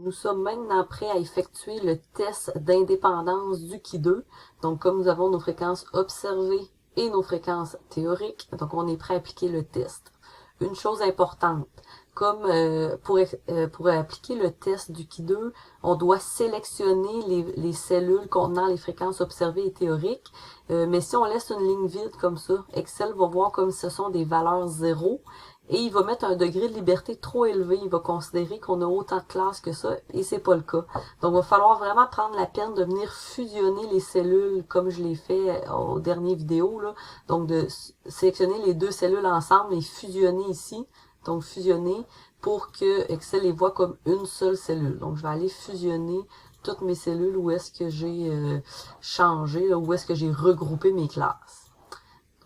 Nous sommes maintenant prêts à effectuer le test d'indépendance du Ki2. Donc, comme nous avons nos fréquences observées et nos fréquences théoriques, donc on est prêt à appliquer le test. Une chose importante, comme pour appliquer le test du Ki2, on doit sélectionner les cellules contenant les fréquences observées et théoriques. Mais si on laisse une ligne vide comme ça, Excel va voir comme ce sont des valeurs zéro. Et il va mettre un degré de liberté trop élevé. Il va considérer qu'on a autant de classes que ça, et c'est pas le cas. Donc, il va falloir vraiment prendre la peine de venir fusionner les cellules, comme je l'ai fait aux dernières vidéos, là. Donc, de sélectionner les deux cellules ensemble et fusionner ici. Donc, fusionner pour que Excel les voit comme une seule cellule. Donc, je vais aller fusionner toutes mes cellules où est-ce que j'ai changé, là, où est-ce que j'ai regroupé mes classes.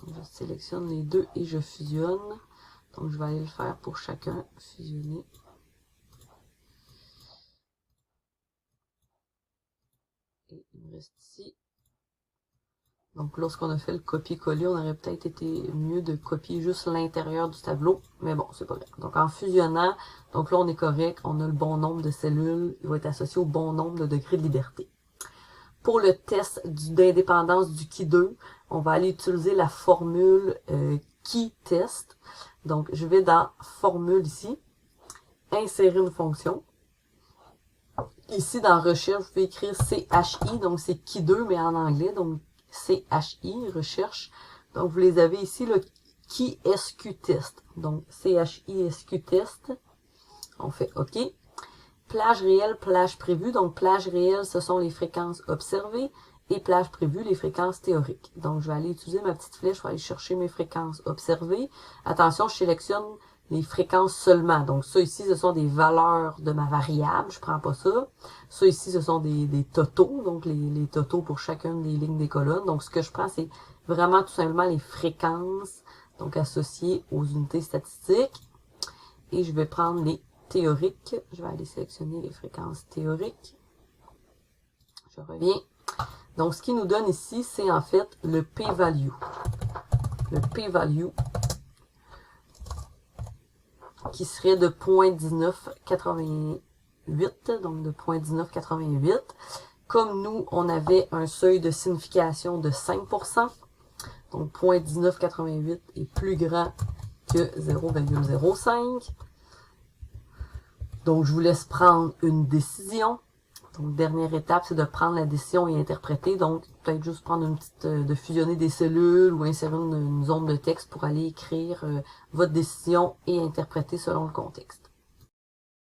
Donc, je sélectionne les deux et je fusionne. Donc, je vais aller le faire pour chacun, fusionner. Et il me reste ici. Donc, lorsqu'on a fait le copier-coller, on aurait peut-être été mieux de copier juste l'intérieur du tableau. Mais bon, c'est pas grave. Donc, en fusionnant, donc là, on est correct. On a le bon nombre de cellules. Il va être associé au bon nombre de degrés de liberté. Pour le test d'indépendance du Ki2, on va aller utiliser la formule Ki-test. Donc, je vais dans Formule ici, insérer une fonction. Ici, dans Recherche, vous pouvez écrire CHI, donc c'est Ki2, mais en anglais, donc CHI, Recherche. Donc, vous les avez ici, le Ki-SQ-test. Donc, CHI-SQ-test. On fait OK. Plage réelle, plage prévue. Donc, plage réelle, ce sont les fréquences observées. Et plage prévue, les fréquences théoriques. Donc, je vais aller utiliser ma petite flèche, je vais aller chercher mes fréquences observées. Attention, je sélectionne les fréquences seulement. Donc, ça ici, ce sont des valeurs de ma variable. Je prends pas ça. Ça ici, ce sont des totaux. Donc, les totaux pour chacune des lignes des colonnes. Donc, ce que je prends, c'est vraiment tout simplement les fréquences, donc associées aux unités statistiques. Et je vais prendre les théoriques. Je vais aller sélectionner les fréquences théoriques. Je reviens. Donc, ce qui nous donne ici, c'est en fait le p-value. Le p-value qui serait de 0.1988, donc de 0.1988. Comme nous, on avait un seuil de signification de 5%, donc 0.1988 est plus grand que 0,05. Donc, je vous laisse prendre une décision. Donc, dernière étape, c'est de prendre la décision et interpréter. Donc, peut-être juste prendre une petite, de fusionner des cellules ou insérer une zone de texte pour aller écrire votre décision et interpréter selon le contexte.